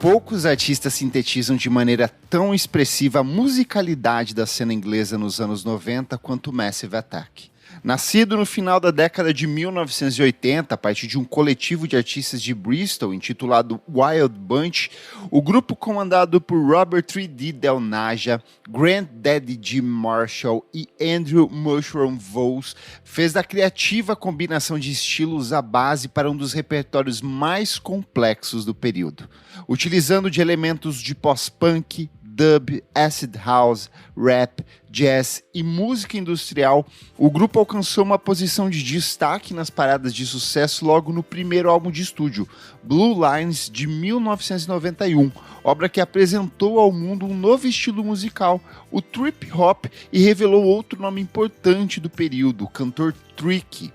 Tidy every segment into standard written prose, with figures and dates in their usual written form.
Poucos artistas sintetizam de maneira tão expressiva a musicalidade da cena inglesa nos anos 90 quanto Massive Attack. Nascido no final da década de 1980, a partir de um coletivo de artistas de Bristol intitulado Wild Bunch, o grupo comandado por Robert 3D Del Naja, Grant Daddy Jim Marshall e Andrew Mushroom Voles fez da criativa combinação de estilos a base para um dos repertórios mais complexos do período, utilizando de elementos de pós-punk, dub, acid house, rap, jazz e música industrial. O grupo alcançou uma posição de destaque nas paradas de sucesso logo no primeiro álbum de estúdio, Blue Lines, de 1991, obra que apresentou ao mundo um novo estilo musical, o trip hop, e revelou outro nome importante do período, o cantor Tricky.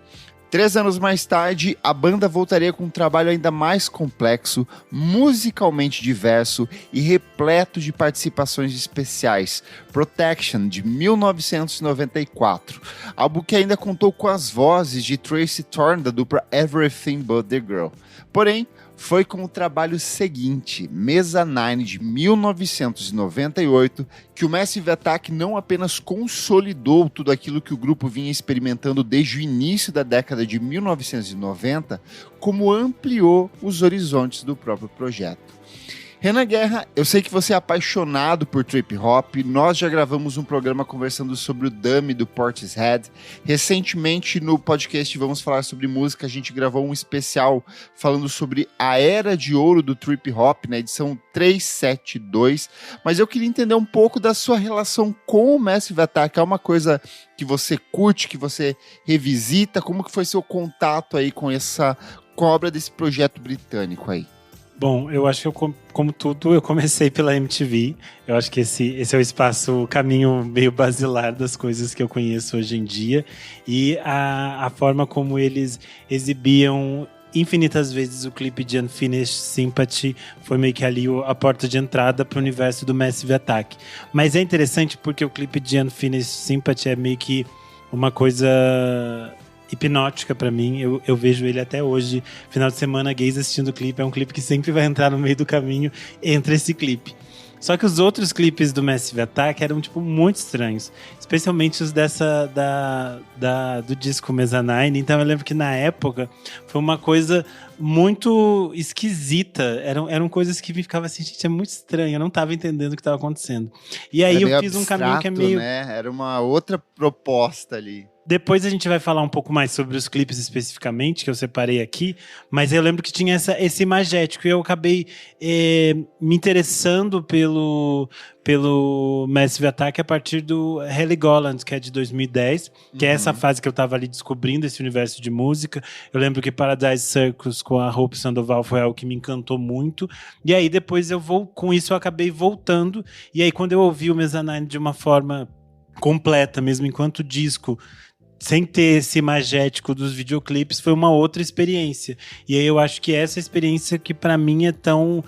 3 anos mais tarde, a banda voltaria com um trabalho ainda mais complexo, musicalmente diverso e repleto de participações especiais, Protection, de 1994, álbum que ainda contou com as vozes de Tracy Thorn, da dupla Everything But The Girl. Porém, foi com o trabalho seguinte, Mezzanine, de 1998, que o Massive Attack não apenas consolidou tudo aquilo que o grupo vinha experimentando desde o início da década de 1990, como ampliou os horizontes do próprio projeto. Renan Guerra, eu sei que você é apaixonado por trip hop. Nós já gravamos um programa conversando sobre o Dummy do Portishead. Recentemente, no podcast Vamos Falar Sobre Música, a gente gravou um especial falando sobre a era de ouro do trip hop, na edição 372. Mas eu queria entender um pouco da sua relação com o Massive Attack. É uma coisa que você curte, que você revisita? Como que foi seu contato aí com essa obra desse projeto britânico aí? Bom, eu acho que como tudo, eu comecei pela MTV. Eu acho que esse é o caminho meio basilar das coisas que eu conheço hoje em dia. E a forma como eles exibiam infinitas vezes o clipe de Unfinished Sympathy foi meio que ali a porta de entrada para o universo do Massive Attack. Mas é interessante porque o clipe de Unfinished Sympathy é meio que uma coisa hipnótica pra mim. Eu vejo ele até hoje, final de semana, gays assistindo o clipe. É um clipe que sempre vai entrar no meio do caminho entre esse clipe. Só que os outros clipes do Massive Attack eram, tipo, muito estranhos. Especialmente os do disco Mezzanine. Então eu lembro que na época foi uma coisa muito esquisita. Eram coisas que me ficavam assim, gente, é muito estranho. Eu não tava entendendo o que estava acontecendo. E aí eu fiz um caminho que é meio... né? Era uma outra proposta ali. Depois a gente vai falar um pouco mais sobre os clipes especificamente, que eu separei aqui, mas eu lembro que tinha esse imagético, e eu acabei me interessando pelo Massive Attack a partir do Heligoland, que é de 2010, que é essa fase que eu estava ali descobrindo esse universo de música. Eu lembro que Paradise Circus com a Hope Sandoval foi algo que me encantou muito, e aí depois com isso eu acabei voltando, e aí quando eu ouvi o Mezzanine de uma forma completa, mesmo enquanto disco, sem ter esse imagético dos videoclipes, foi uma outra experiência. E aí eu acho que essa experiência que pra mim é tão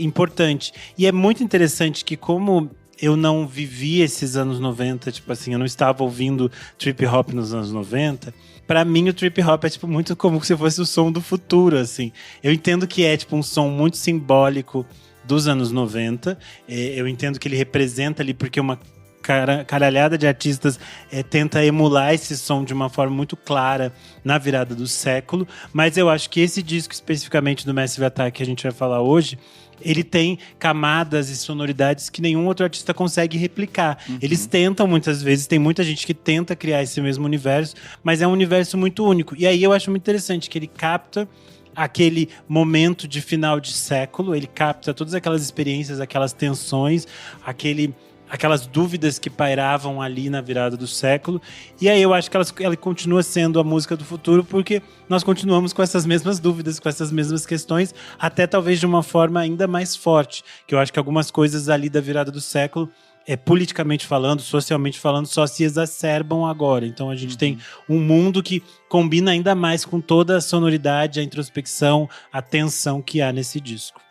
importante. E é muito interessante que, como eu não vivi esses anos 90, tipo assim, eu não estava ouvindo trip hop nos anos 90, pra mim o trip hop é tipo muito como se fosse o som do futuro, assim. Eu entendo que é tipo um som muito simbólico dos anos 90, eu entendo que ele representa ali porque uma caralhada de artistas tenta emular esse som de uma forma muito clara na virada do século, mas eu acho que esse disco especificamente do Massive Attack que a gente vai falar hoje, ele tem camadas e sonoridades que nenhum outro artista consegue replicar. Eles tentam muitas vezes, tem muita gente que tenta criar esse mesmo universo, mas é um universo muito único. E aí eu acho muito interessante que ele capta aquele momento de final de século, ele capta todas aquelas experiências, aquelas tensões, aquelas dúvidas que pairavam ali na virada do século. E aí eu acho que ela continua sendo a música do futuro porque nós continuamos com essas mesmas dúvidas, com essas mesmas questões, até talvez de uma forma ainda mais forte, que eu acho que algumas coisas ali da virada do século, politicamente falando, socialmente falando, só se exacerbam agora. Então a gente tem um mundo que combina ainda mais com toda a sonoridade, a introspecção, a tensão que há nesse disco.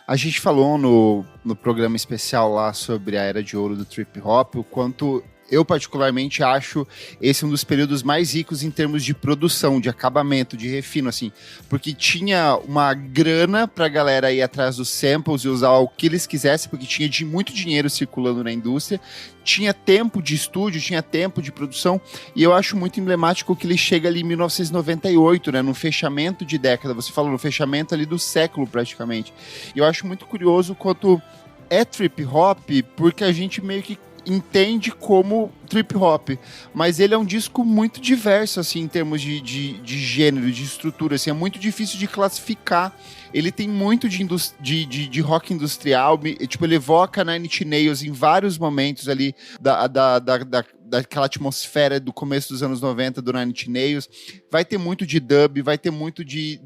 A gente falou no programa especial lá sobre a era de ouro do trip hop, o quanto Eu, particularmente, acho esse um dos períodos mais ricos em termos de produção, de acabamento, de refino, assim. Porque tinha uma grana pra galera ir atrás dos samples e usar o que eles quisessem, porque tinha muito dinheiro circulando na indústria. Tinha tempo de estúdio, tinha tempo de produção. E eu acho muito emblemático que ele chega ali em 1998, né? No fechamento de década. Você falou, no fechamento ali do século, praticamente. E eu acho muito curioso quanto é trip hop, porque a gente meio que entende como trip hop, mas ele é um disco muito diverso, assim, em termos de gênero, de estrutura, assim, é muito difícil de classificar. Ele tem muito de rock industrial, tipo, ele evoca Nine Inch Nails em vários momentos ali daquela atmosfera do começo dos anos 90 do Nine Inch Nails. Vai ter muito de dub, vai ter muito de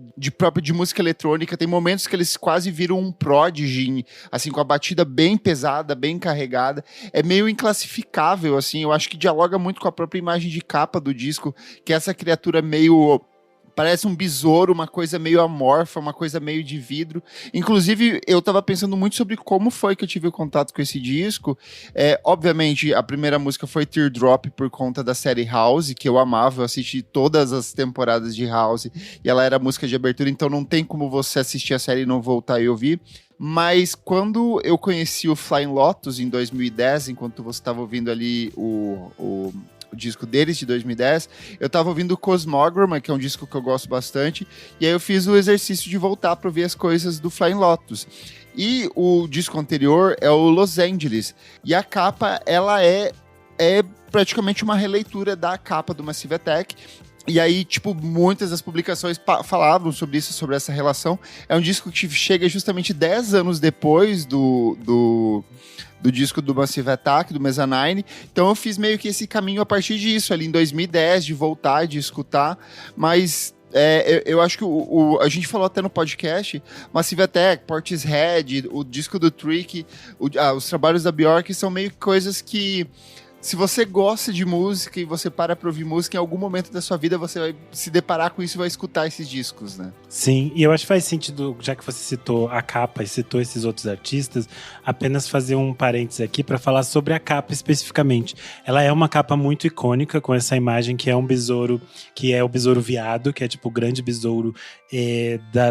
música eletrônica, tem momentos que eles quase viram um Prodigy, assim, com a batida bem pesada, bem carregada. É meio inclassificável, assim, eu acho que dialoga muito com a própria imagem de capa do disco, que é essa criatura meio... Parece um besouro, uma coisa meio amorfa, uma coisa meio de vidro. Inclusive, eu tava pensando muito sobre como foi que eu tive o contato com esse disco. Obviamente, a primeira música foi Teardrop por conta da série House, que eu amava. Eu assisti todas as temporadas de House e ela era a música de abertura, então não tem como você assistir a série e não voltar e ouvir. Mas quando eu conheci o Flying Lotus em 2010, enquanto você estava ouvindo ali o disco deles, de 2010, eu tava ouvindo o Cosmogramma, que é um disco que eu gosto bastante, e aí eu fiz o exercício de voltar para ouvir as coisas do Flying Lotus. E o disco anterior é o Los Angeles, e a capa, ela é praticamente uma releitura da capa do Massive Attack. E aí, tipo, muitas das publicações falavam sobre isso, sobre essa relação. É um disco que chega justamente 10 anos depois do disco do Massive Attack, do Mezzanine. Então eu fiz meio que esse caminho a partir disso, ali em 2010, de voltar, de escutar. Mas eu acho que a gente falou até no podcast, Massive Attack, Portishead, o disco do Trick, os trabalhos da Bjork são meio que coisas que... Se você gosta de música e você para pra ouvir música, em algum momento da sua vida você vai se deparar com isso e vai escutar esses discos, né? Sim, e eu acho que faz sentido, já que você citou a capa e citou esses outros artistas, apenas fazer um parênteses aqui para falar sobre a capa especificamente. Ela é uma capa muito icônica, com essa imagem que é um besouro, que é o besouro viado, que é tipo o grande besouro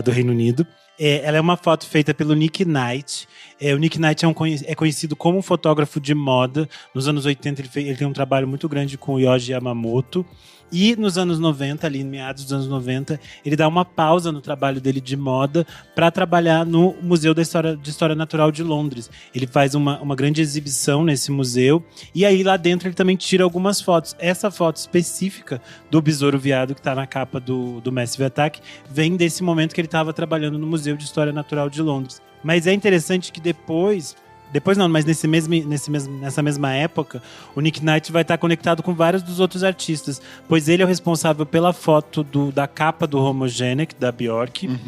do Reino Unido. Ela é uma foto feita pelo Nick Knight. O Nick Knight é conhecido como um fotógrafo de moda. Nos anos 80 ele tem um trabalho muito grande com o Yohji Yamamoto. E nos anos 90, ali em meados dos anos 90, ele dá uma pausa no trabalho dele de moda para trabalhar no Museu de História Natural de Londres. Ele faz uma grande exibição nesse museu e aí lá dentro ele também tira algumas fotos. Essa foto específica do besouro viado que está na capa do Massive Attack vem desse momento que ele estava trabalhando no Museu de História Natural de Londres. Mas é interessante que depois não, mas nessa mesma época, o Nick Knight vai estar conectado com vários dos outros artistas, pois ele é o responsável pela foto da capa do Homogenic, da Bjork. Uhum.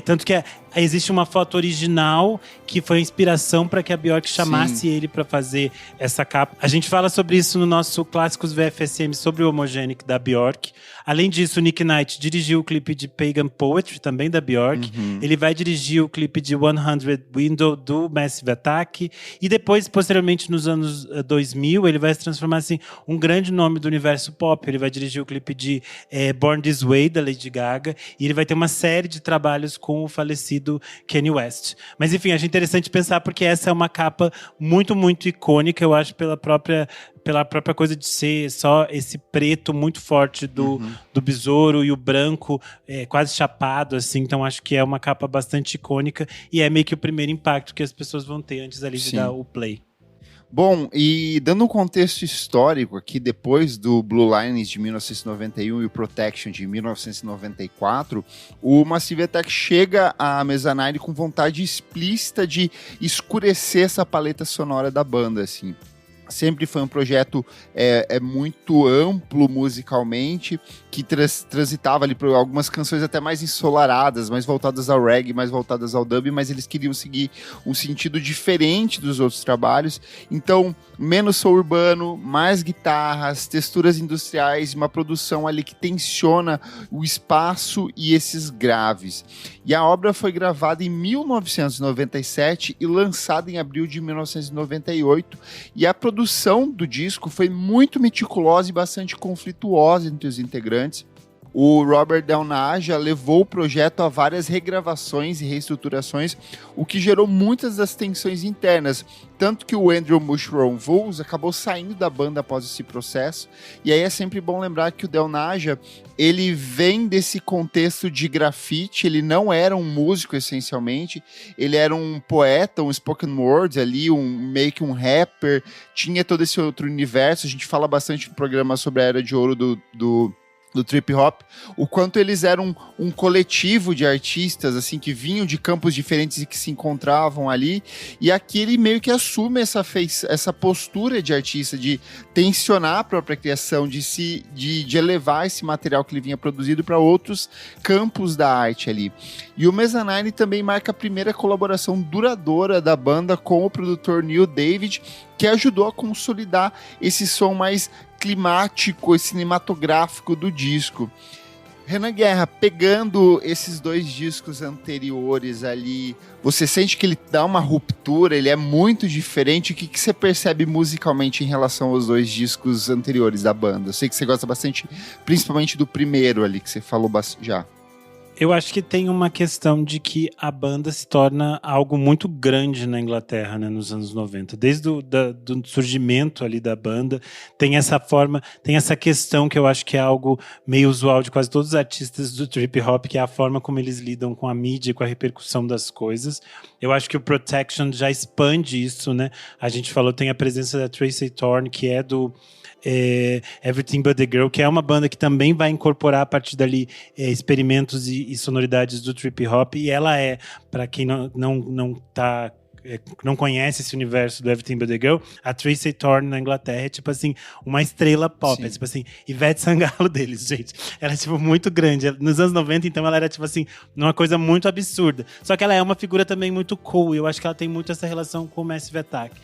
Tanto que existe uma foto original que foi a inspiração para que a Bjork chamasse ele para fazer essa capa. A gente fala sobre isso no nosso Clássicos VFSM sobre o Homogenic da Bjork. Além disso, o Nick Knight dirigiu o clipe de Pagan Poetry, também da Bjork. Uhum. Ele vai dirigir o clipe de 100 Window do Massive Attack. E depois, posteriormente, nos anos 2000, ele vai se transformar assim, um grande nome do universo pop. Ele vai dirigir o clipe de Born This Way, da Lady Gaga. E ele vai ter uma série de trabalhos com o falecido Kanye West. Mas, enfim, acho interessante pensar porque essa é uma capa muito, muito icônica, eu acho, pela própria coisa de ser só esse preto muito forte do besouro e o branco quase chapado, assim. Então acho que é uma capa bastante icônica e é meio que o primeiro impacto que as pessoas vão ter antes ali de dar o play. Bom, e dando um contexto histórico aqui, depois do Blue Lines de 1991 e o Protection de 1994, o Massive Attack chega à Mezzanine com vontade explícita de escurecer essa paleta sonora da banda, assim. Sempre foi um projeto muito amplo musicalmente, que transitava ali por algumas canções até mais ensolaradas, mais voltadas ao reggae, mais voltadas ao dub, mas eles queriam seguir um sentido diferente dos outros trabalhos. Então, menos soul urbano, mais guitarras, texturas industriais, uma produção ali que tensiona o espaço e esses graves. E a obra foi gravada em 1997 e lançada em abril de 1998, e a produção produção do disco foi muito meticulosa e bastante conflituosa entre os integrantes. O Robert Del Naja levou o projeto a várias regravações e reestruturações, o que gerou muitas das tensões internas, tanto que o Andrew Mushroom Voles acabou saindo da banda após esse processo. E aí é sempre bom lembrar que o Del Naja, ele vem desse contexto de grafite, ele não era um músico essencialmente, ele era um poeta, um spoken word ali, meio que um rapper, tinha todo esse outro universo. A gente fala bastante no programa sobre a Era de Ouro do trip hop, o quanto eles eram um coletivo de artistas assim que vinham de campos diferentes e que se encontravam ali, e aqui ele meio que assume essa postura de artista, de tensionar a própria criação, de elevar esse material que ele vinha produzido para outros campos da arte ali. E o Mezzanine também marca a primeira colaboração duradoura da banda com o produtor Neil David, que ajudou a consolidar esse som mais climático e cinematográfico do disco. Renan Guerra, pegando esses dois discos anteriores ali, você sente que ele dá uma ruptura, ele é muito diferente? O que você percebe musicalmente em relação aos dois discos anteriores da banda? Eu sei que você gosta bastante, principalmente do primeiro ali, que você falou já. Eu acho que tem uma questão de que a banda se torna algo muito grande na Inglaterra, né, nos anos 90. Desde do surgimento ali da banda, tem essa forma, tem essa questão que eu acho que é algo meio usual de quase todos os artistas do trip hop, que é a forma como eles lidam com a mídia, com a repercussão das coisas. Eu acho que o Protection já expande isso, né? A gente falou, tem a presença da Tracy Thorn, que é do Everything But The Girl, que é uma banda que também vai incorporar a partir dali experimentos e sonoridades do trip hop, e ela para quem não conhece esse universo do Everything But The Girl, a Tracy Thorn na Inglaterra é tipo assim, uma estrela pop. Sim. É tipo assim, Ivete Sangalo deles, gente. Ela é tipo muito grande. Nos anos 90, então, ela era tipo assim, uma coisa muito absurda. Só que ela é uma figura também muito cool, e eu acho que ela tem muito essa relação com o Massive Attack.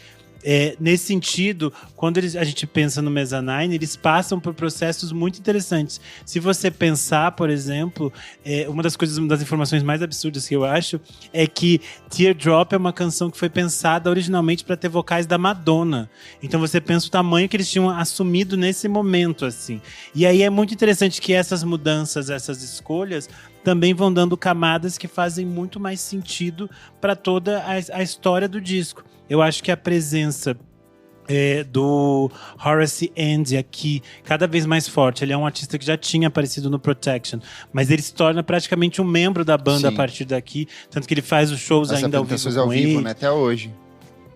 Nesse sentido, quando a gente pensa no Mezzanine, eles passam por processos muito interessantes. Se você pensar, por exemplo, uma das informações mais absurdas que eu acho é que Teardrop é uma canção que foi pensada originalmente para ter vocais da Madonna. Então você pensa o tamanho que eles tinham assumido nesse momento, assim. E aí é muito interessante que essas mudanças, essas escolhas também vão dando camadas que fazem muito mais sentido para toda a história do disco. Eu acho que a presença do Horace Andy aqui, cada vez mais forte. Ele é um artista que já tinha aparecido no Protection, mas ele se torna praticamente um membro da banda. Sim. A partir daqui, tanto que ele faz os shows ainda ao vivo com ele. Né, até hoje.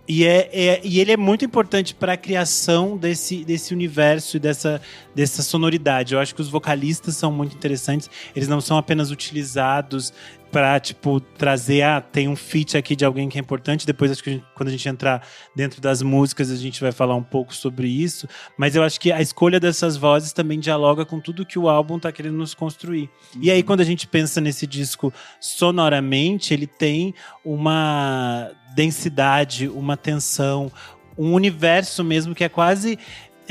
E ele é muito importante para a criação desse universo e dessa sonoridade. Eu acho que os vocalistas são muito interessantes. Eles não são apenas utilizados para, tipo, trazer, tem um feat aqui de alguém que é importante. Depois, acho que quando a gente entrar dentro das músicas, a gente vai falar um pouco sobre isso. Mas eu acho que a escolha dessas vozes também dialoga com tudo que o álbum tá querendo nos construir. E aí, quando a gente pensa nesse disco sonoramente, ele tem uma densidade, uma tensão, um universo mesmo que é quase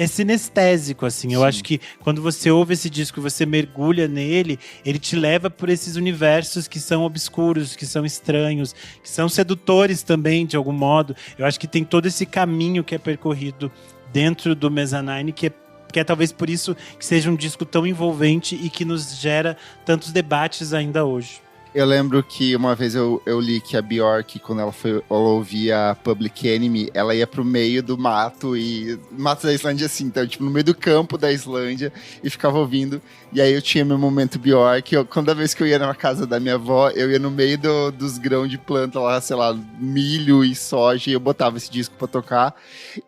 sinestésico, assim. Sim. Eu acho que quando você ouve esse disco, você mergulha nele, ele te leva por esses universos que são obscuros, que são estranhos, que são sedutores também, de algum modo. Eu acho que tem todo esse caminho que é percorrido dentro do Mezzanine, que é talvez por isso que seja um disco tão envolvente e que nos gera tantos debates ainda hoje. Eu lembro que uma vez eu li que a Björk, quando ela ouvia Public Enemy, ela ia pro meio do mato da Islândia assim, então, tipo, no meio do campo da Islândia, e ficava ouvindo. E aí eu tinha meu momento Björk. Toda vez que eu ia na casa da minha avó, eu ia no meio dos grãos de planta lá, sei lá, milho e soja, e eu botava esse disco pra tocar.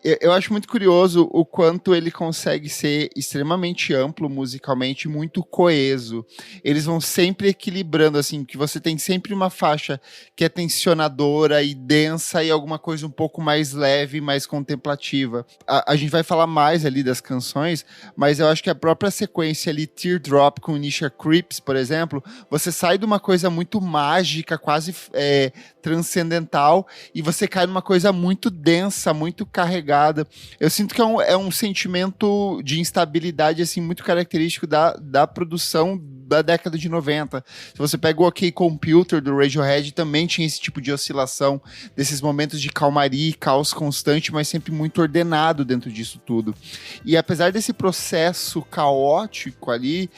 Eu acho muito curioso o quanto ele consegue ser extremamente amplo musicalmente, muito coeso. Eles vão sempre equilibrando, assim, que você tem sempre uma faixa que é tensionadora e densa e alguma coisa um pouco mais leve, mais contemplativa. A gente vai falar mais ali das canções, mas eu acho que a própria sequência ali, Teardrop com Nisha Creeps, por exemplo, você sai de uma coisa muito mágica, quase transcendental, e você cai numa coisa muito densa, muito carregada. Eu sinto que é um sentimento de instabilidade assim, muito característico da produção da década de 90. Se você pega o OK Computer do Radiohead, também tinha esse tipo de oscilação, desses momentos de calmaria e caos constante, mas sempre muito ordenado dentro disso tudo. E apesar desse processo caótico ali,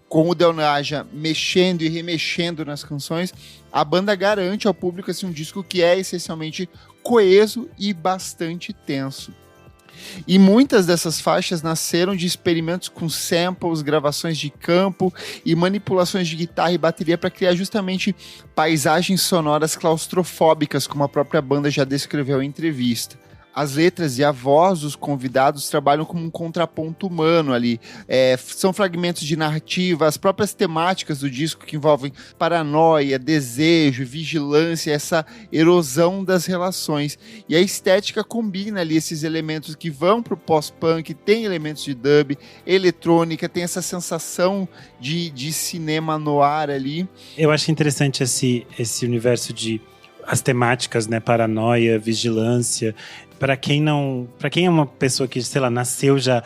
com o Del Naja mexendo e remexendo nas canções, a banda garante ao público assim, um disco que é essencialmente coeso e bastante tenso. E muitas dessas faixas nasceram de experimentos com samples, gravações de campo e manipulações de guitarra e bateria para criar justamente paisagens sonoras claustrofóbicas, como a própria banda já descreveu em entrevista. As letras e a voz dos convidados trabalham como um contraponto humano ali. São fragmentos de narrativa, as próprias temáticas do disco que envolvem paranoia, desejo, vigilância, essa erosão das relações. E a estética combina ali esses elementos que vão pro pós-punk, tem elementos de dub, eletrônica, tem essa sensação de cinema noir ali. Eu acho interessante esse universo de as temáticas, né, paranoia, vigilância. Para quem é uma pessoa que, sei lá, nasceu já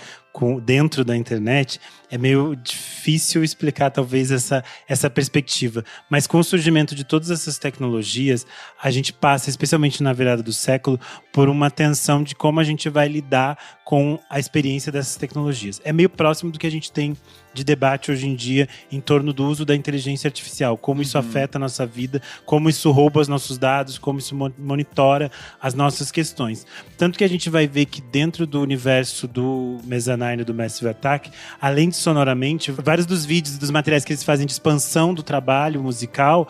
dentro da internet, é meio difícil explicar talvez essa perspectiva. Mas com o surgimento de todas essas tecnologias, a gente passa, especialmente na virada do século, por uma tensão de como a gente vai lidar com a experiência dessas tecnologias. É meio próximo do que a gente tem de debate hoje em dia em torno do uso da inteligência artificial, como isso afeta a nossa vida, como isso rouba os nossos dados, como isso monitora as nossas questões. Tanto que a gente vai ver que dentro do universo do Mezzanine, do Massive Attack, além de sonoramente, vários dos vídeos e dos materiais que eles fazem de expansão do trabalho musical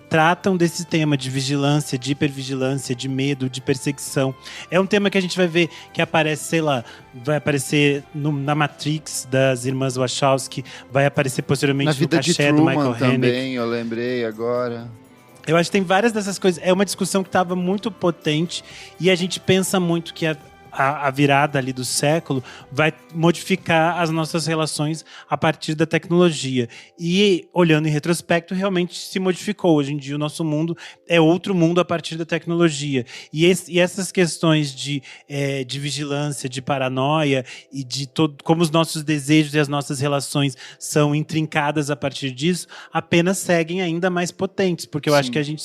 tratam desse tema de vigilância, de hipervigilância, de medo, de perseguição. É um tema que a gente vai ver que aparece, sei lá, vai aparecer na Matrix das irmãs Wachowski, vai aparecer posteriormente na vida no Cachê de do Truman Michael também, Haneke. eu lembrei agora. Eu acho que tem várias dessas coisas. É uma discussão que estava muito potente e a gente pensa muito que a virada ali do século vai modificar as nossas relações a partir da tecnologia. E, olhando em retrospecto, realmente se modificou. Hoje em dia, o nosso mundo é outro mundo a partir da tecnologia. E essas questões de vigilância, de paranoia e de como os nossos desejos e as nossas relações são intrincadas a partir disso, apenas seguem ainda mais potentes. Porque eu acho que a gente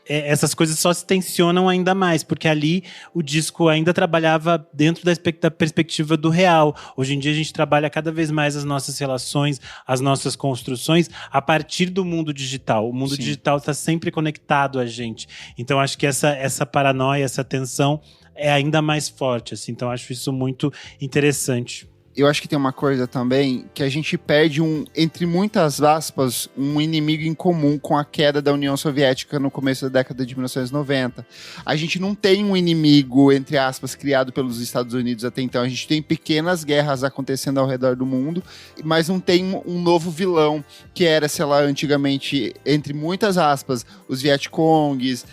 essas coisas só se tensionam ainda mais, porque ali o disco ainda trabalhava dentro da perspectiva do real. Hoje em dia a gente trabalha cada vez mais as nossas relações, as nossas construções a partir do mundo digital. O mundo digital está sempre conectado a gente. Então acho que essa paranoia, essa tensão é ainda mais forte. Assim. Então acho isso muito interessante. Eu acho que tem uma coisa também que a gente perde entre muitas aspas, um inimigo em comum com a queda da União Soviética no começo da década de 1990. A gente não tem um inimigo, entre aspas, criado pelos Estados Unidos até então. A gente tem pequenas guerras acontecendo ao redor do mundo, mas não tem um novo vilão, que era, sei lá, antigamente, entre muitas aspas, os Vietcongues,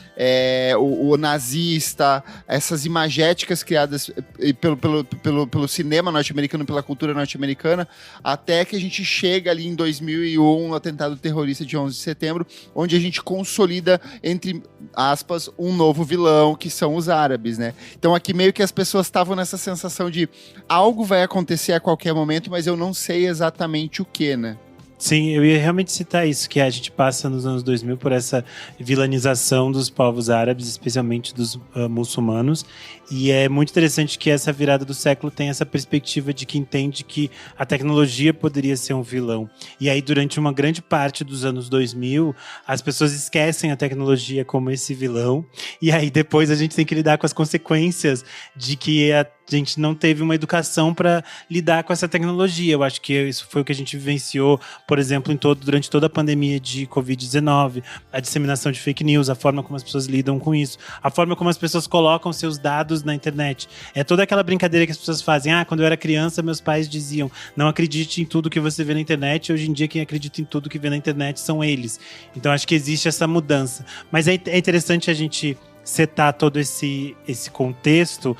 o nazista, essas imagéticas criadas pelo cinema norte-americano, pela cultura norte-americana, até que a gente chega ali em 2001, no atentado terrorista de 11 de setembro, onde a gente consolida, entre aspas, um novo vilão, que são os árabes, né? Então aqui meio que as pessoas estavam nessa sensação de algo vai acontecer a qualquer momento, mas eu não sei exatamente o que, né? Sim, eu ia realmente citar isso, que a gente passa nos anos 2000 por essa vilanização dos povos árabes, especialmente dos muçulmanos, e é muito interessante que essa virada do século tem essa perspectiva de que entende que a tecnologia poderia ser um vilão. E aí, durante uma grande parte dos anos 2000, as pessoas esquecem a tecnologia como esse vilão, e aí depois a gente tem que lidar com as consequências de que a gente não teve uma educação para lidar com essa tecnologia. Eu acho que isso foi o que a gente vivenciou, por exemplo, durante toda a pandemia de Covid-19, a disseminação de fake news, a forma como as pessoas lidam com isso, a forma como as pessoas colocam seus dados na internet. É toda aquela brincadeira que as pessoas fazem. Quando eu era criança, meus pais diziam, não acredite em tudo que você vê na internet. Hoje em dia, quem acredita em tudo que vê na internet são eles. Então, acho que existe essa mudança. Mas é interessante a gente setar todo esse contexto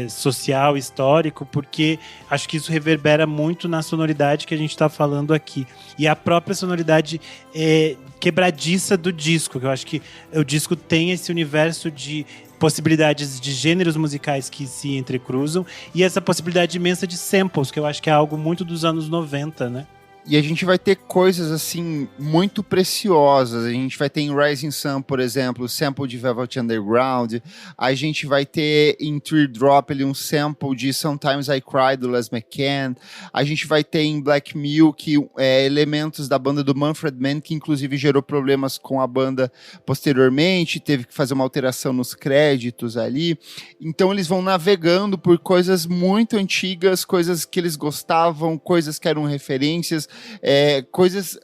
social, histórico, porque acho que isso reverbera muito na sonoridade que a gente está falando aqui. E a própria sonoridade quebradiça do disco, que eu acho que o disco tem esse universo de possibilidades de gêneros musicais que se entrecruzam e essa possibilidade imensa de samples, que eu acho que é algo muito dos anos 90, né? E a gente vai ter coisas, assim, muito preciosas. A gente vai ter em Rising Sun, por exemplo, o sample de Velvet Underground. A gente vai ter em Teardrop ali um sample de Sometimes I Cry, do Les McCann. A gente vai ter em Black Milk elementos da banda do Manfred Mann, que inclusive gerou problemas com a banda posteriormente. Teve que fazer uma alteração nos créditos ali. Então eles vão navegando por coisas muito antigas, coisas que eles gostavam, coisas que eram referências, coisas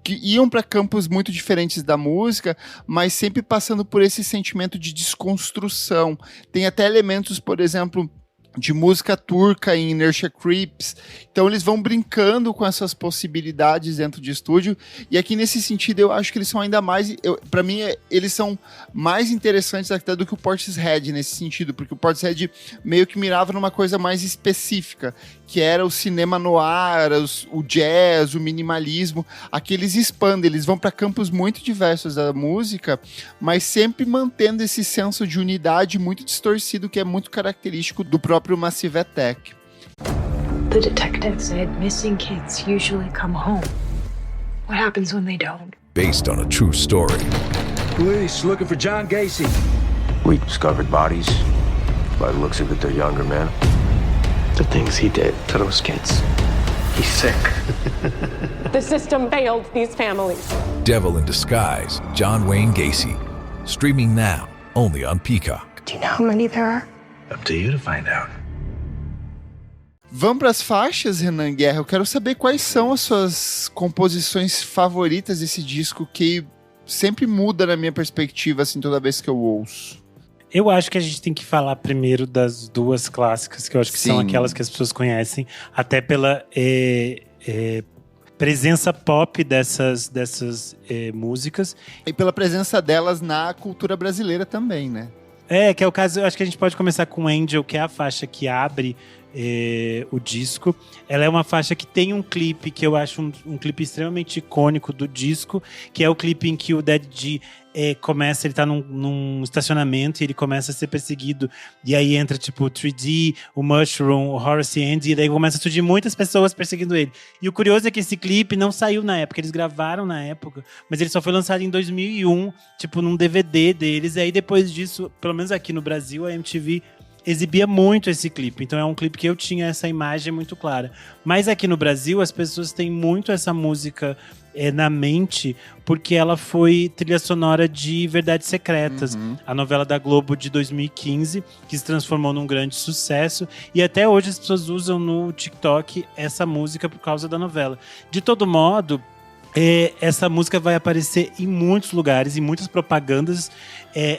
que iam para campos muito diferentes da música, mas sempre passando por esse sentimento de desconstrução. Tem até elementos, por exemplo, de música turca em Inertia Creeps. Então eles vão brincando com essas possibilidades dentro de estúdio, e aqui nesse sentido eu acho que eles são ainda mais, para mim eles são mais interessantes até do que o Portishead nesse sentido, porque o Portishead meio que mirava numa coisa mais específica, que era o cinema noir, o jazz, o minimalismo. Aqui eles expandem, eles vão para campos muito diversos da música, mas sempre mantendo esse senso de unidade muito distorcido, que é muito característico do próprio Massive Attack. The detective said missing kids usually come home. What happens when they don't? Based on a true story. Police looking for John Gacy. We discovered bodies. By the looks of it, they're younger men. The things he did to those kids. He's sick. The system failed these families. Devil in Disguise, John Wayne Gacy. Streaming now, only on Peacock. Do you know how many there are? Up to you to find out. Vamos para as faixas, Renan Guerra. Eu quero saber quais são as suas composições favoritas desse disco, que sempre muda na minha perspectiva, assim, toda vez que eu ouço. Eu acho que a gente tem que falar primeiro das duas clássicas, que eu acho que são aquelas que as pessoas conhecem, até pela presença pop dessas músicas. E pela presença delas na cultura brasileira também, né? Que é o caso, eu acho que a gente pode começar com Angel, que é a faixa que abre o disco. Ela é uma faixa que tem um clipe, que eu acho um clipe extremamente icônico do disco, que é o clipe em que o Daddy G começa, ele tá num estacionamento e ele começa a ser perseguido, e aí entra tipo o 3D, o Mushroom, o Horace Andy, e daí começa a surgir muitas pessoas perseguindo ele. E o curioso é que esse clipe não saiu na época, eles gravaram na época, mas ele só foi lançado em 2001, tipo num DVD deles, e aí depois disso, pelo menos aqui no Brasil, a MTV exibia muito esse clipe, então é um clipe que eu tinha essa imagem muito clara. Mas aqui no Brasil, as pessoas têm muito essa música na mente, porque ela foi trilha sonora de Verdades Secretas, a novela da Globo de 2015, que se transformou num grande sucesso, e até hoje as pessoas usam no TikTok essa música por causa da novela. De todo modo, essa música vai aparecer em muitos lugares, em muitas propagandas.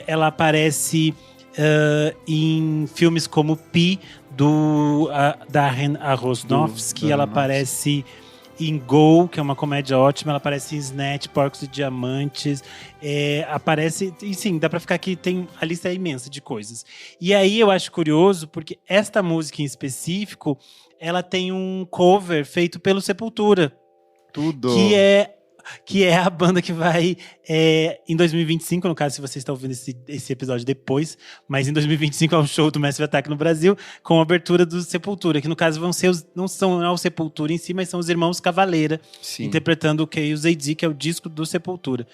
Ela aparece em filmes como Pi, da Darren Aronofsky, ela aparece em Go, que é uma comédia ótima, ela aparece em Snatch, Porcos e Diamantes, aparece, e sim, dá pra ficar aqui, a lista é imensa de coisas. E aí eu acho curioso, porque esta música em específico, esse tem um cover feito pelo Sepultura. Tudo! Que é a banda que vai em 2025, no caso, se você está ouvindo esse episódio depois, mas em 2025 é um show do Massive Attack no Brasil, com a abertura do Sepultura, que no caso vão ser não é o Sepultura em si, mas são os irmãos Cavaleira, interpretando o Chaos AD, que é o disco do Sepultura.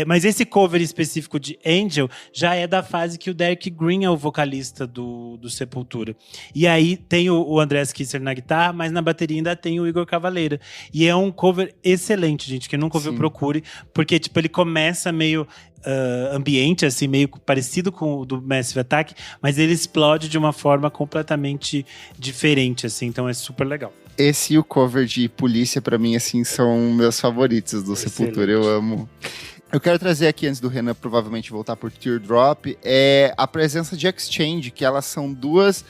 Mas esse cover específico de Angel já é da fase que o Derek Green é o vocalista do Sepultura. E aí tem o Andreas Kisser na guitarra, mas na bateria ainda tem o Igor Cavaleira. E é um cover excelente, gente, que nunca ouviu, procure, porque tipo, ele começa meio ambiente, assim, meio parecido com o do Massive Attack, mas ele explode de uma forma completamente diferente, assim, então é super legal. Esse e o cover de Polícia, pra mim, assim, são meus favoritos do Sepultura, eu amo. Eu quero trazer aqui, antes do Renan provavelmente voltar por Teardrop, a presença de Exchange, que elas são duas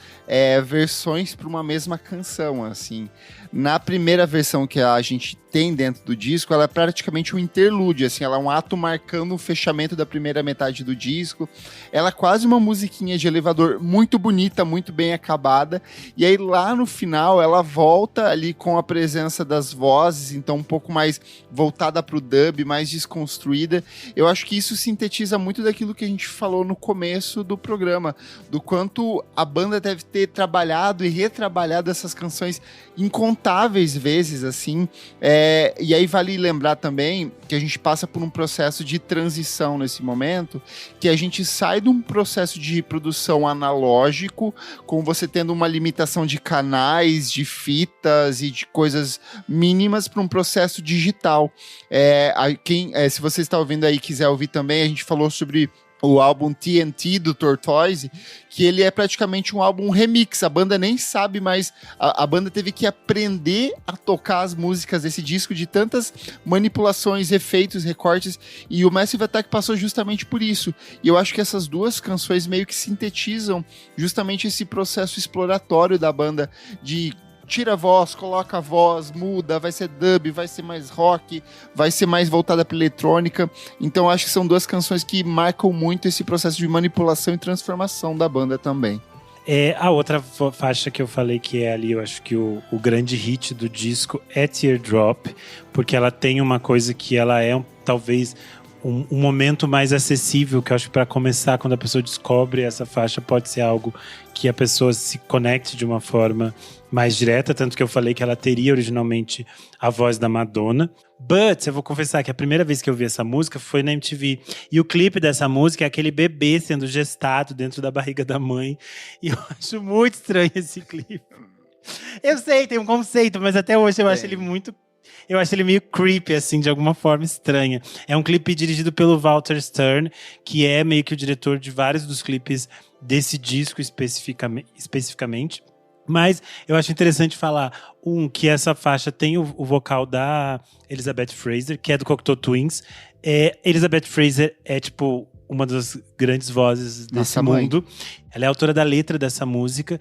versões para uma mesma canção, assim. Na primeira versão que a gente tem dentro do disco, ela é praticamente um interlúdio, assim, ela é um ato marcando o fechamento da primeira metade do disco. Ela é quase uma musiquinha de elevador muito bonita, muito bem acabada, e aí lá no final ela volta ali com a presença das vozes, então um pouco mais voltada pro dub, mais desconstruída. Eu acho que isso sintetiza muito daquilo que a gente falou no começo do programa, do quanto a banda deve ter trabalhado e retrabalhado essas canções incontáveis vezes, assim. E aí vale lembrar também que a gente passa por um processo de transição nesse momento, que a gente sai de um processo de produção analógico, com você tendo uma limitação de canais, de fitas e de coisas mínimas, para um processo digital. Se você está ouvindo aí e quiser ouvir também, a gente falou sobre o álbum TNT do Tortoise, que ele é praticamente um álbum remix. A banda nem sabe mais, a banda teve que aprender a tocar as músicas desse disco, de tantas manipulações, efeitos, recortes, e o Massive Attack passou justamente por isso. E eu acho que essas duas canções meio que sintetizam justamente esse processo exploratório da banda, de tira a voz, coloca a voz, muda, vai ser dub, vai ser mais rock, vai ser mais voltada para eletrônica. Então acho que são duas canções que marcam muito esse processo de manipulação e transformação da banda também. A outra faixa que eu falei que é ali, eu acho que o grande hit do disco é Teardrop, porque ela tem uma coisa que ela é talvez um momento mais acessível, que eu acho que para começar, quando a pessoa descobre essa faixa, pode ser algo que a pessoa se conecte de uma forma mais direta, tanto que eu falei que ela teria originalmente a voz da Madonna. But, eu vou confessar que a primeira vez que eu vi essa música foi na MTV. E o clipe dessa música é aquele bebê sendo gestado dentro da barriga da mãe. E eu acho muito estranho esse clipe. Eu sei, tem um conceito, mas até hoje eu acho ele muito... Eu acho ele meio creepy, assim, de alguma forma estranha. É um clipe dirigido pelo Walter Stern, que é meio que o diretor de vários dos clipes desse disco especificamente. Mas eu acho interessante falar, que essa faixa tem o vocal da Elizabeth Fraser, que é do Cocteau Twins. Elizabeth Fraser é, tipo, uma das grandes vozes desse mundo. Ela é autora da letra dessa música.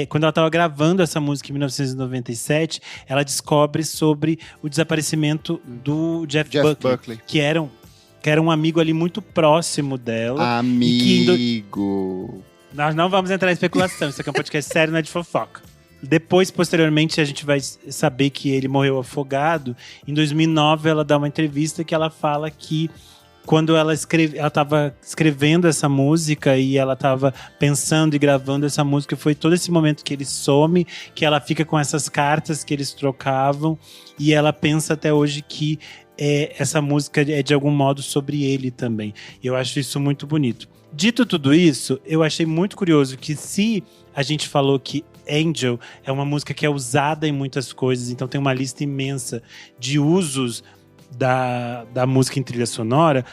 Quando ela estava gravando essa música em 1997, ela descobre sobre o desaparecimento do Jeff Buckley, que era um amigo ali muito próximo dela. Amigo. Nós não vamos entrar em especulação, isso aqui é um podcast sério, não é de fofoca. Depois, posteriormente, a gente vai saber que ele morreu afogado. Em 2009, ela dá uma entrevista que ela fala que quando ela estava escrevendo essa música e ela estava pensando e gravando essa música, foi todo esse momento que ele some, que ela fica com essas cartas que eles trocavam, e ela pensa até hoje que essa música é de algum modo sobre ele também. E eu acho isso muito bonito. Dito tudo isso, eu achei muito curioso que, se a gente falou que Angel é uma música que é usada em muitas coisas, então tem uma lista imensa de usos da música em trilha sonora,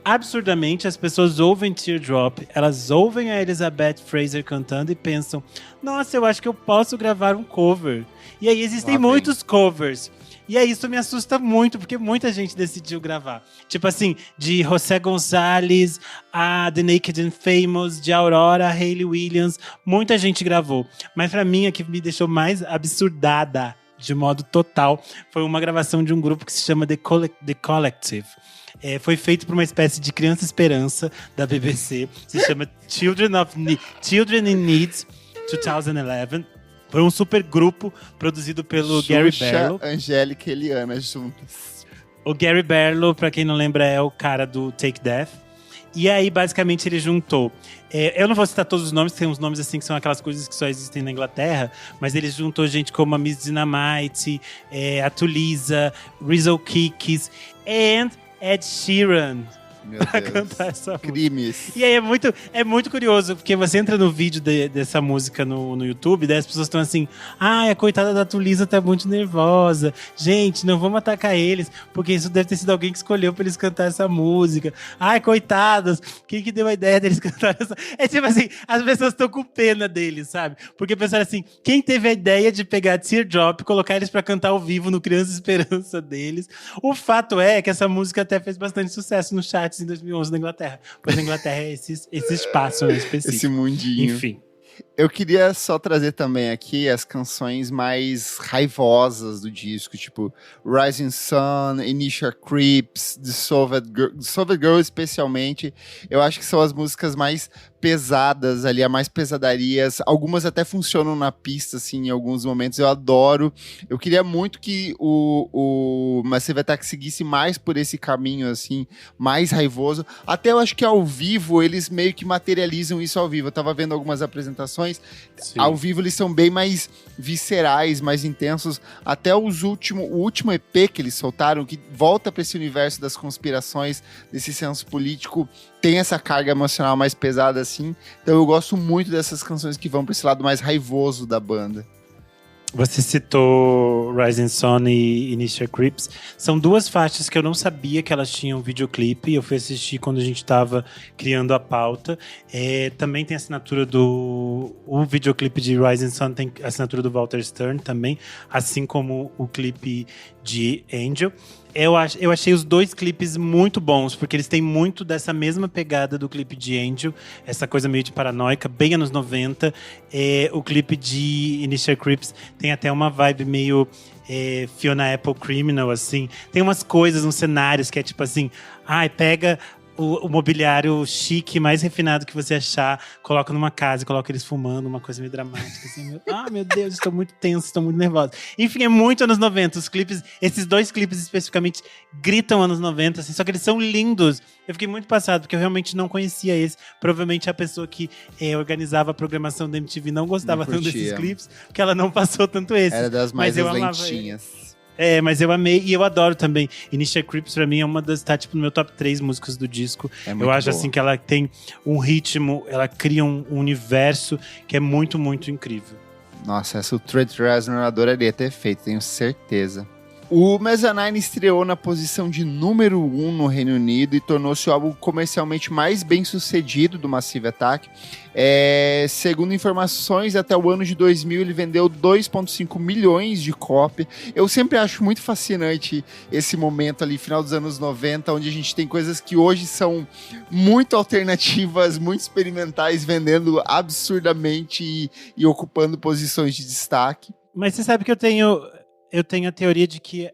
absurdamente as pessoas ouvem Teardrop, elas ouvem a Elizabeth Fraser cantando e pensam: nossa, eu acho que eu posso gravar um cover. E aí existem muitos covers. E aí isso me assusta muito, porque muita gente decidiu gravar. Tipo assim, de José Gonzalez a The Naked and Famous, de Aurora a Hayley Williams, muita gente gravou. Mas pra mim, a que me deixou mais absurdada, de modo total, foi uma gravação de um grupo que se chama The Collective. Foi feito por uma espécie de Criança Esperança da BBC. Se chama Children in Need 2011. Foi um super grupo produzido pelo Xuxa, Gary Barlow. Angélica e Eliana juntas. O Gary Barlow, pra quem não lembra, é o cara do Take That. E aí, basicamente, ele juntou... eu não vou citar todos os nomes, tem uns nomes assim que são aquelas coisas que só existem na Inglaterra, mas ele juntou gente como a Miss Dynamite, a Tulisa, Rizzo Kicks e Ed Sheeran. Meu pra Deus. cantar essa Crimes. música. E aí é muito curioso, porque você entra no vídeo dessa música no YouTube, daí as pessoas estão assim: a coitada da Tulisa tá muito nervosa. Gente, não vamos atacar eles, porque isso deve ter sido alguém que escolheu pra eles cantar essa música. Ai, coitados, quem que deu a ideia deles cantar essa... É tipo assim, as pessoas estão com pena deles, sabe? Porque pensaram assim, quem teve a ideia de pegar Teardrop e colocar eles pra cantar ao vivo no Criança Esperança deles? O fato é que essa música até fez bastante sucesso no chat em 2011 na Inglaterra. Pois a Inglaterra é esse espaço, né, específico. Esse mundinho. Enfim. Eu queria só trazer também aqui as canções mais raivosas do disco, tipo Rising Sun, Initial Creeps, The Soviet Girl especialmente. Eu acho que são as músicas mais pesadas ali, as mais pesadarias. Algumas até funcionam na pista, assim, em alguns momentos. Eu adoro. Eu queria muito que o Massive Attack seguisse mais por esse caminho, assim, mais raivoso. Até eu acho que ao vivo, eles meio que materializam isso ao vivo. Eu tava vendo algumas apresentações. Sim. Ao vivo eles são bem mais viscerais, mais intensos. Até o último EP que eles soltaram, que volta para esse universo das conspirações, desse senso político, tem essa carga emocional mais pesada assim. Então eu gosto muito dessas canções que vão para esse lado mais raivoso da banda. Você citou Rising Sun e Initial Creeps. São duas faixas que eu não sabia que elas tinham videoclipe. Eu fui assistir quando a gente estava criando a pauta. Também tem a assinatura o videoclipe de Rising Sun tem a assinatura do Walter Stern também, assim como o clipe de Angel. Eu achei os dois clipes muito bons, porque eles têm muito dessa mesma pegada do clipe de Angel, essa coisa meio de paranoica, bem anos 90. O clipe de Initial Creeps tem até uma vibe meio Fiona Apple Criminal, assim. Tem umas coisas, uns cenários que é tipo assim, pega o mobiliário chique, mais refinado que você achar, coloca numa casa e coloca eles fumando, uma coisa meio dramática. Assim, meu Deus, estou muito tenso, estou muito nervosa. Enfim, é muito anos 90. Os clipes, esses dois clipes especificamente, gritam anos 90, assim, só que eles são lindos. Eu fiquei muito passado, porque eu realmente não conhecia esse. Provavelmente a pessoa que organizava a programação da MTV não gostava tanto desses clipes, porque ela não passou tanto esses. Era das mais lentinhas. Mas eu amei e eu adoro também. Initial Creeps pra mim é uma das, tá tipo no meu top 3 músicas do disco. Eu acho assim que ela tem um ritmo, ela cria um universo que é muito, muito incrível. Nossa, essa o Trent Reznor adoraria ter feito, tenho certeza. O Mezzanine estreou na posição de número 1 no Reino Unido e tornou-se o álbum comercialmente mais bem sucedido do Massive Attack. Segundo informações, até o ano de 2000 ele vendeu 2,5 milhões de cópias. Eu sempre acho muito fascinante esse momento ali, final dos anos 90, onde a gente tem coisas que hoje são muito alternativas, muito experimentais, vendendo absurdamente e ocupando posições de destaque. Mas você sabe que eu tenho a teoria de que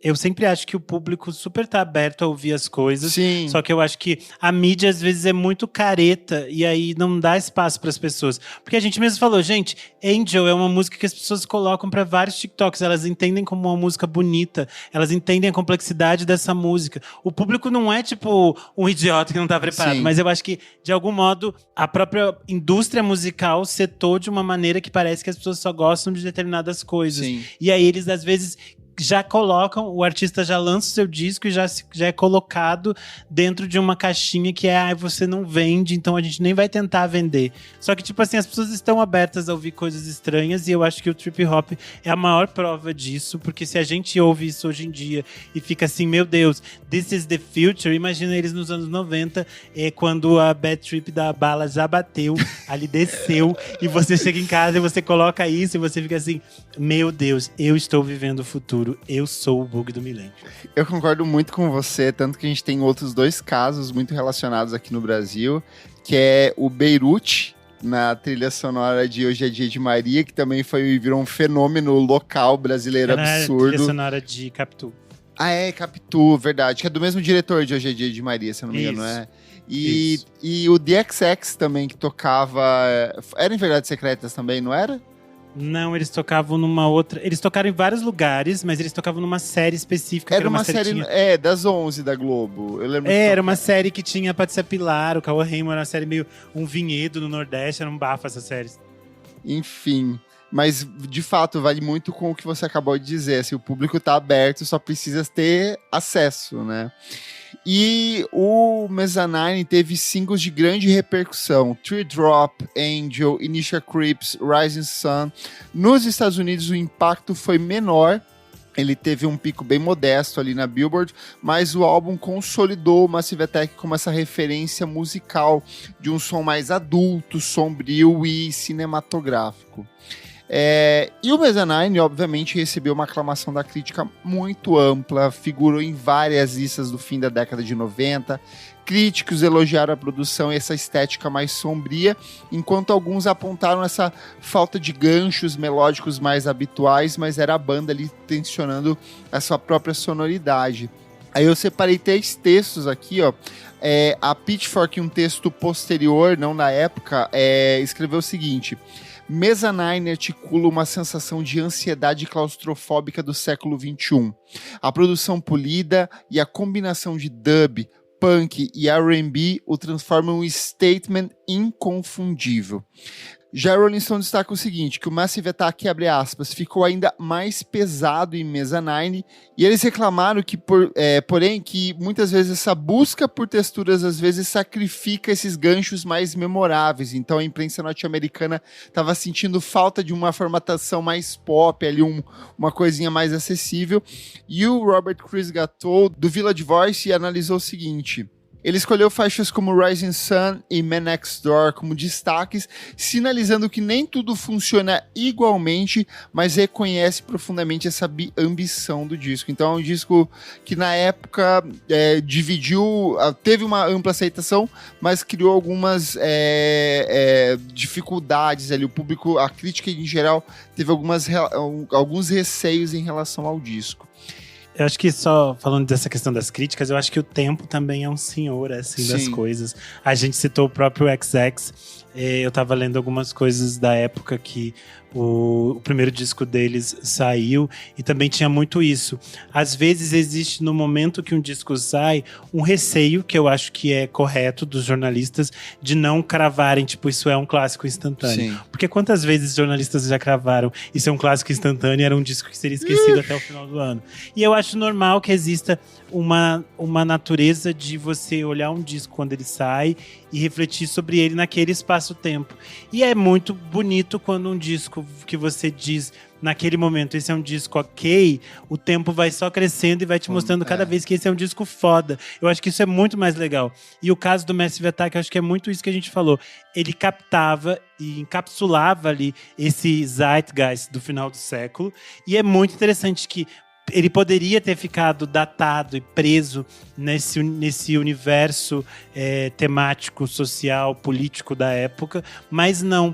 eu sempre acho que o público super tá aberto a ouvir as coisas. Sim. Só que eu acho que a mídia às vezes é muito careta e aí não dá espaço para as pessoas. Porque a gente mesmo falou, gente, Angel é uma música que as pessoas colocam para vários TikToks. Elas entendem como uma música bonita. Elas entendem a complexidade dessa música. O público não é tipo um idiota que não tá preparado. Sim. Mas eu acho que, de algum modo, a própria indústria musical setou de uma maneira que parece que as pessoas só gostam de determinadas coisas. Sim. E aí eles, às vezes, já colocam, o artista já lança o seu disco e já é colocado dentro de uma caixinha que você não vende, então a gente nem vai tentar vender. Só que, tipo assim, as pessoas estão abertas a ouvir coisas estranhas e eu acho que o trip hop é a maior prova disso, porque se a gente ouve isso hoje em dia e fica assim, meu Deus, this is the future, imagina eles nos anos 90, quando a bad trip da bala já bateu, ali desceu, e você chega em casa e você coloca isso e você fica assim, meu Deus, eu estou vivendo o futuro. Eu sou o bug do milênio. Eu concordo muito com você, tanto que a gente tem outros dois casos muito relacionados aqui no Brasil, que é o Beirute, na trilha sonora de Hoje é Dia de Maria, que também virou um fenômeno local brasileiro absurdo. Trilha sonora de Capitu. Capitu, verdade, que é do mesmo diretor de Hoje é Dia de Maria, se eu não me engano, não é? E o DXX também, que tocava... Era em Verdades Secretas também, não era? Não, eles tocavam numa outra... Eles tocaram em vários lugares, mas eles tocavam numa série específica. Era uma série das 11 da Globo. Eu lembro era uma série que tinha a Patrícia Pilar, o Cauã Raymond, era uma série meio um vinhedo no Nordeste, era um bafo essa série. Enfim, mas de fato vale muito com o que você acabou de dizer. Assim, o público tá aberto, só precisa ter acesso, né? E o Mezzanine teve singles de grande repercussão: Teardrop, Angel, Initial Creeps, Rising Sun. Nos Estados Unidos o impacto foi menor, ele teve um pico bem modesto ali na Billboard, mas o álbum consolidou o Massive Attack como essa referência musical de um som mais adulto, sombrio e cinematográfico. E o Mezzanine, obviamente, recebeu uma aclamação da crítica muito ampla, figurou em várias listas do fim da década de 90. Críticos elogiaram a produção e essa estética mais sombria, enquanto alguns apontaram essa falta de ganchos melódicos mais habituais, mas era a banda ali tensionando a sua própria sonoridade. Aí eu separei 3 textos aqui, ó. A Pitchfork, um texto posterior, não na época, escreveu o seguinte: Mezzanine articula uma sensação de ansiedade claustrofóbica do século XXI. A produção polida e a combinação de dub, punk e R&B o transformam em um statement inconfundível. Já Rolling Stone destaca o seguinte, que o Massive Attack, abre aspas, ficou ainda mais pesado em Mezzanine, e eles reclamaram que, porém, que muitas vezes essa busca por texturas às vezes sacrifica esses ganchos mais memoráveis. Então a imprensa norte-americana estava sentindo falta de uma formatação mais pop, ali uma coisinha mais acessível. E o Robert Chris Gatto, do Village Voice, analisou o seguinte: ele escolheu faixas como Rising Sun e Man Next Door como destaques, sinalizando que nem tudo funciona igualmente, mas reconhece profundamente essa ambição do disco. Então é um disco que na época teve uma ampla aceitação, mas criou algumas dificuldades ali. O público, a crítica em geral, teve alguns receios em relação ao disco. Eu acho que só falando dessa questão das críticas, eu acho que o tempo também é um senhor, assim, das coisas. A gente citou o próprio XX. Eu tava lendo algumas coisas da época que o primeiro disco deles saiu, e também tinha muito isso. Às vezes existe, no momento que um disco sai, um receio, que eu acho que é correto, dos jornalistas, de não cravarem, tipo, isso é um clássico instantâneo. Sim. Porque quantas vezes jornalistas já cravaram isso é um clássico instantâneo e era um disco que seria esquecido até o final do ano. E eu acho normal que exista uma natureza de você olhar um disco quando ele sai e refletir sobre ele naquele espaço-tempo. E é muito bonito quando um disco que você diz naquele momento, esse é um disco ok, o tempo vai só crescendo e vai te mostrando cada vez que esse é um disco foda. Eu acho que isso é muito mais legal. E o caso do Massive Attack, eu acho que é muito isso que a gente falou. Ele captava e encapsulava ali esse zeitgeist do final do século. E é muito interessante que ele poderia ter ficado datado e preso nesse universo temático, social, político da época, mas não.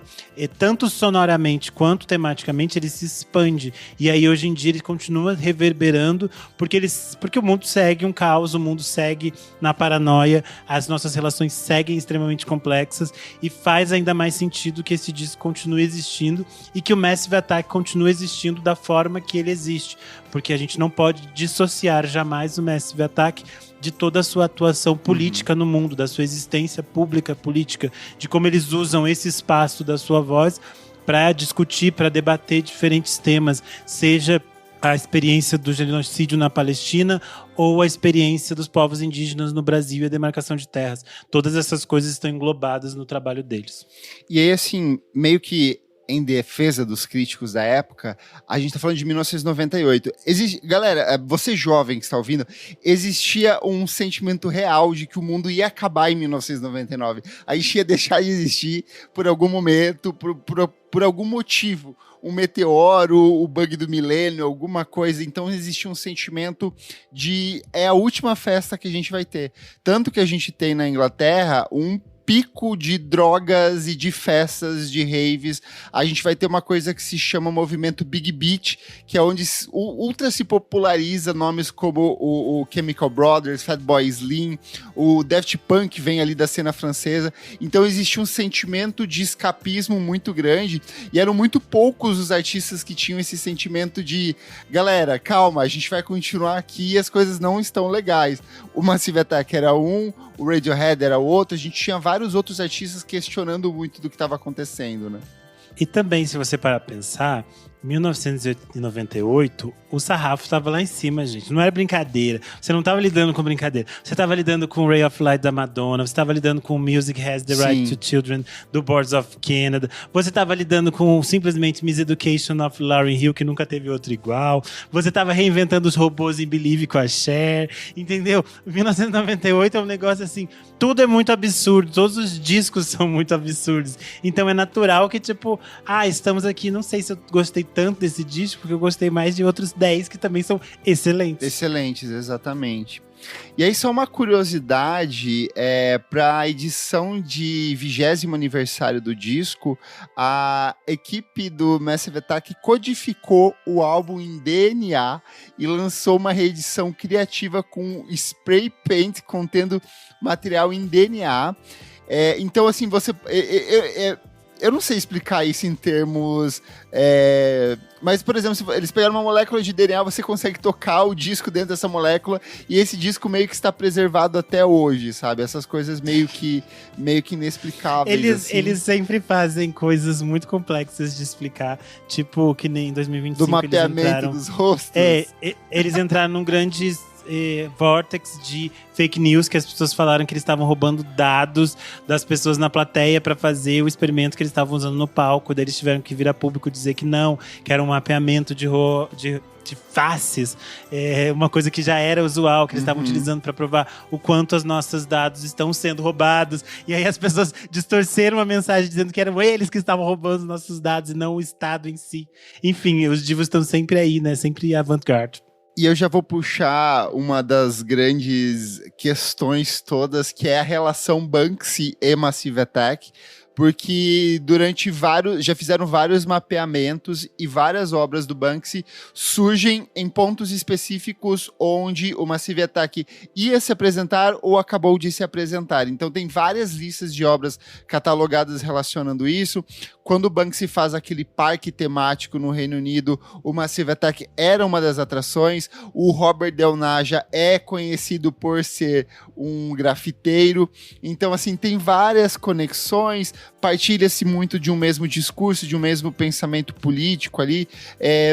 Tanto sonoramente quanto tematicamente ele se expande. E aí hoje em dia ele continua reverberando porque o mundo segue um caos, o mundo segue na paranoia, as nossas relações seguem extremamente complexas, e faz ainda mais sentido que esse disco continue existindo e que o Massive Attack continue existindo da forma que ele existe. Porque a gente não pode dissociar jamais o Massive Attack de toda a sua atuação política no mundo, da sua existência pública política, de como eles usam esse espaço da sua voz para discutir, para debater diferentes temas, seja a experiência do genocídio na Palestina ou a experiência dos povos indígenas no Brasil e a demarcação de terras. Todas essas coisas estão englobadas no trabalho deles. E aí, assim, meio que em defesa dos críticos da época, a gente tá falando de 1998. Galera, você jovem que está ouvindo, existia um sentimento real de que o mundo ia acabar em 1999. A gente ia deixar de existir por algum momento, por algum motivo. Um meteoro, o bug do milênio, alguma coisa. Então existia um sentimento de a última festa que a gente vai ter. Tanto que a gente tem na Inglaterra um pico de drogas e de festas, de raves. A gente vai ter uma coisa que se chama movimento Big Beat, que é onde ultra se populariza nomes como o Chemical Brothers, Fatboy Slim, o Daft Punk vem ali da cena francesa. Então existia um sentimento de escapismo muito grande, e eram muito poucos os artistas que tinham esse sentimento de galera, calma, a gente vai continuar aqui e as coisas não estão legais. O Massive Attack era um, o Radiohead era outro, a gente tinha vários outros artistas questionando muito do que estava acontecendo, né? E também, se você parar pra pensar, 1998, o sarrafo estava lá em cima, gente. Não era brincadeira. Você não estava lidando com brincadeira. Você estava lidando com Ray of Light da Madonna. Você estava lidando com Music Has the Right to Children do Boards of Canada. Você estava lidando com simplesmente Miss Education of Lauryn Hill, que nunca teve outro igual. Você estava reinventando os robôs em Believe com a Cher. Entendeu? 1998 é um negócio assim... Tudo é muito absurdo. Todos os discos são muito absurdos. Então é natural que, tipo... estamos aqui. Não sei se eu gostei tanto desse disco, porque eu gostei mais de outros 10 que também são excelentes. Excelentes, exatamente. E aí, só uma curiosidade, para a edição de 20º aniversário do disco, a equipe do Massive Attack codificou o álbum em DNA e lançou uma reedição criativa com spray paint contendo material em DNA. Então, assim, eu não sei explicar isso em termos... mas, por exemplo, se eles pegaram uma molécula de DNA, você consegue tocar o disco dentro dessa molécula e esse disco meio que está preservado até hoje, sabe? Essas coisas meio que inexplicáveis. Eles sempre fazem coisas muito complexas de explicar, tipo que nem em 2025 do mapeamento dos rostos. Eles entraram num grande... vortex de fake news, que as pessoas falaram que eles estavam roubando dados das pessoas na plateia para fazer o experimento que eles estavam usando no palco. Daí eles tiveram que vir a público dizer que não, que era um mapeamento de faces, uma coisa que já era usual, que eles estavam utilizando para provar o quanto os nossos dados estão sendo roubados. E aí as pessoas distorceram a mensagem dizendo que eram eles que estavam roubando os nossos dados e não o Estado em si. Enfim, os divos estão sempre aí, né? Sempre avant-garde. E eu já vou puxar uma das grandes questões todas, que é a relação Banksy e Massive Attack, porque já fizeram vários mapeamentos e várias obras do Banksy surgem em pontos específicos onde o Massive Attack ia se apresentar ou acabou de se apresentar. Então tem várias listas de obras catalogadas relacionando isso. Quando o Banksy faz aquele parque temático no Reino Unido, o Massive Attack era uma das atrações. O Robert Del Naja é conhecido por ser um grafiteiro. Então, assim, tem várias conexões, partilha-se muito de um mesmo discurso, de um mesmo pensamento político ali.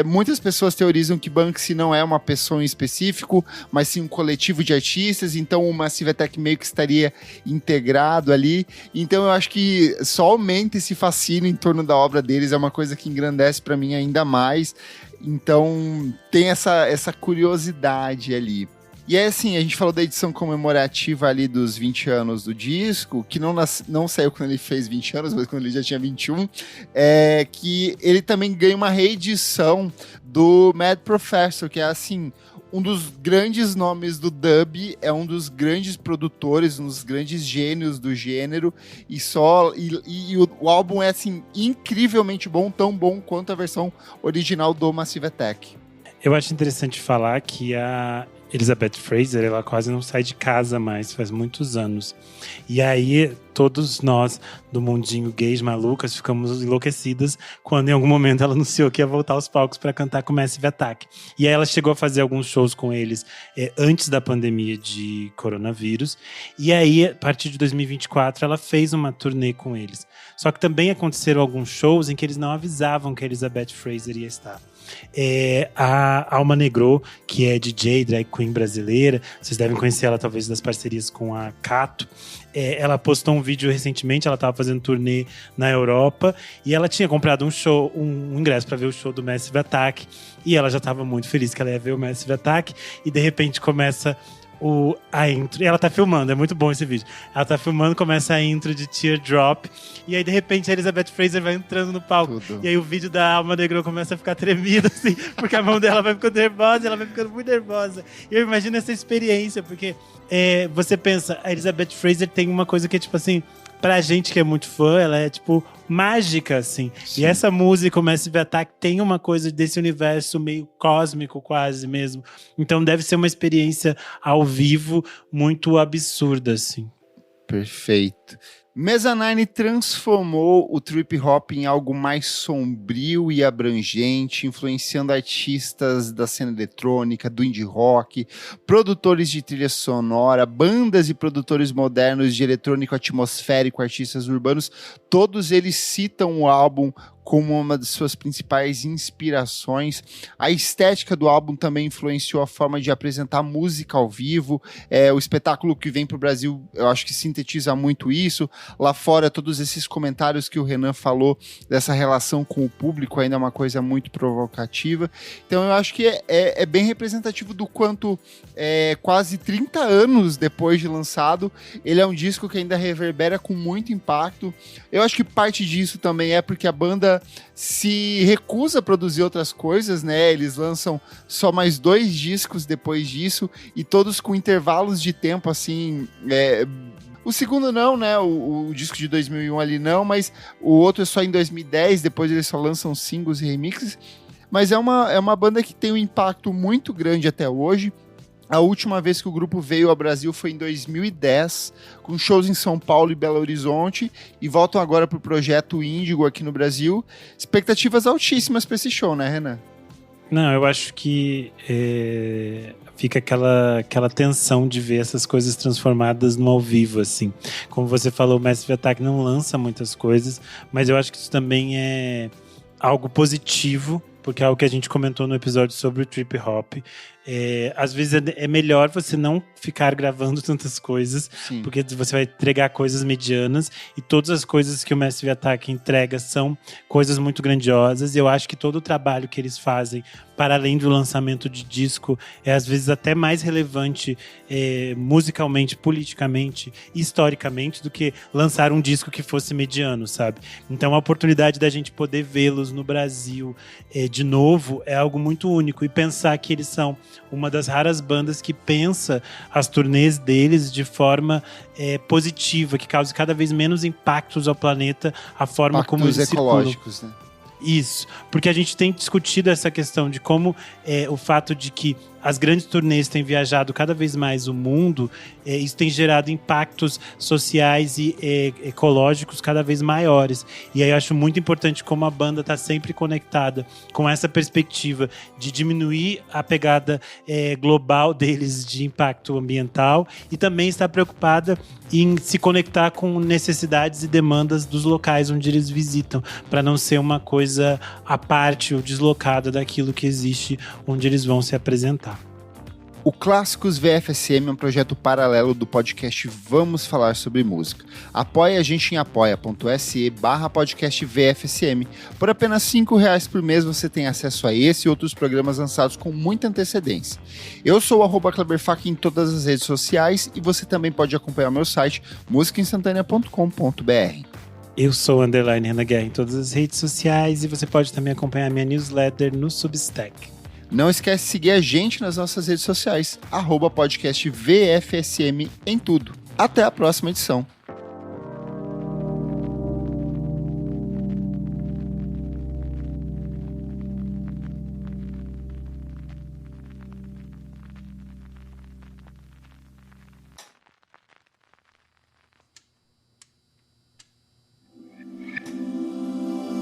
Muitas pessoas teorizam que Banksy não é uma pessoa em específico, mas sim um coletivo de artistas. Então, o Massive Attack meio que estaria integrado ali. Então, eu acho que só aumenta esse fascínio em torno da obra deles, é uma coisa que engrandece para mim ainda mais. Então tem essa curiosidade ali. E é assim, a gente falou da edição comemorativa ali dos 20 anos do disco, que não saiu quando ele fez 20 anos, mas quando ele já tinha 21, que ele também ganha uma reedição do Mad Professor, que é assim, um dos grandes nomes do dub, é um dos grandes produtores, um dos grandes gênios do gênero, e o álbum é assim, incrivelmente bom, tão bom quanto a versão original do Massive Attack. Eu acho interessante falar que a Elizabeth Fraser, ela quase não sai de casa mais, faz muitos anos. E aí, todos nós do mundinho gays malucas ficamos enlouquecidas quando em algum momento ela anunciou que ia voltar aos palcos para cantar com Massive Attack. E aí ela chegou a fazer alguns shows com eles antes da pandemia de coronavírus. E aí, a partir de 2024, ela fez uma turnê com eles. Só que também aconteceram alguns shows em que eles não avisavam que a Elizabeth Fraser ia estar. A Alma Negro, que é DJ, drag queen brasileira, vocês devem conhecer ela talvez das parcerias com a Cato. Ela postou um vídeo recentemente, ela estava fazendo turnê na Europa e ela tinha comprado um ingresso para ver o show do Massive Attack e ela já estava muito feliz que ela ia ver o Massive Attack e de repente começa a intro, e ela tá filmando, é muito bom esse vídeo. Ela tá filmando, começa a intro de Teardrop, e aí de repente a Elizabeth Fraser vai entrando no palco. Tudo. E aí o vídeo da Alma Negro começa a ficar tremido, assim, porque a mão dela vai ficando nervosa, ela vai ficando muito nervosa. E eu imagino essa experiência, porque você pensa, a Elizabeth Fraser tem uma coisa que é tipo assim, pra gente que é muito fã, ela é tipo mágica, assim. Sim. E essa música, o Massive Attack, tem uma coisa desse universo meio cósmico, quase mesmo. Então deve ser uma experiência ao vivo muito absurda, assim. Perfeito. Mezzanine transformou o trip hop em algo mais sombrio e abrangente, influenciando artistas da cena eletrônica, do indie rock, produtores de trilha sonora, bandas e produtores modernos de eletrônico atmosférico, artistas urbanos. Todos eles citam o álbum como uma de suas principais inspirações. A estética do álbum também influenciou a forma de apresentar música ao vivo. O espetáculo que vem para o Brasil, eu acho que sintetiza muito isso. Lá fora, todos esses comentários que o Renan falou dessa relação com o público ainda é uma coisa muito provocativa. Então eu acho que é bem representativo do quanto quase 30 anos depois de lançado, ele é um disco que ainda reverbera com muito impacto. Eu acho que parte disso também é porque a banda se recusa a produzir outras coisas, né? Eles lançam só mais 2 discos depois disso, e todos com intervalos de tempo, assim... O segundo não, né? O disco de 2001 ali não, mas o outro é só em 2010, depois eles só lançam singles e remixes. Mas é uma banda que tem um impacto muito grande até hoje. A última vez que o grupo veio ao Brasil foi em 2010, com shows em São Paulo e Belo Horizonte, e voltam agora para o Projeto Índigo aqui no Brasil. Expectativas altíssimas para esse show, né, Renan? Não, eu acho que fica aquela tensão de ver essas coisas transformadas no ao vivo, assim. Como você falou, o Massive Attack não lança muitas coisas, mas eu acho que isso também é algo positivo, porque é algo que a gente comentou no episódio sobre o trip hop. Às vezes é melhor você não ficar gravando tantas coisas, Sim. porque você vai entregar coisas medianas, e todas as coisas que o Massive Attack entrega são coisas muito grandiosas, e eu acho que todo o trabalho que eles fazem, para além do lançamento de disco, é às vezes até mais relevante musicalmente, politicamente, historicamente, do que lançar um disco que fosse mediano, sabe? Então a oportunidade da gente poder vê-los no Brasil de novo é algo muito único, e pensar que eles são uma das raras bandas que pensa as turnês deles de forma positiva, que cause cada vez menos impactos ao planeta, a forma como eles ecológicos, circulam. Né? Isso, porque a gente tem discutido essa questão de como o fato de que as grandes turnês têm viajado cada vez mais o mundo, isso tem gerado impactos sociais e ecológicos cada vez maiores. E aí eu acho muito importante como a banda está sempre conectada com essa perspectiva de diminuir a pegada global deles de impacto ambiental, e também está preocupada em se conectar com necessidades e demandas dos locais onde eles visitam, para não ser uma coisa à parte ou deslocada daquilo que existe onde eles vão se apresentar. O Clássicos VFSM é um projeto paralelo do podcast Vamos Falar Sobre Música. Apoie a gente em apoia.se/podcast VFSM. Por apenas R$5 por mês você tem acesso a esse e outros programas lançados com muita antecedência. Eu sou o @Kleberfak em todas as redes sociais, e você também pode acompanhar o meu site musicainstantanea.com.br. Eu sou o _Renan Guerra em todas as redes sociais, e você pode também acompanhar minha newsletter no Substack. Não esquece de seguir a gente nas nossas redes sociais, @podcast VFSM em tudo. Até a próxima edição.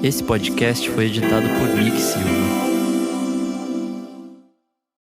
Esse podcast foi editado por Nick Silva.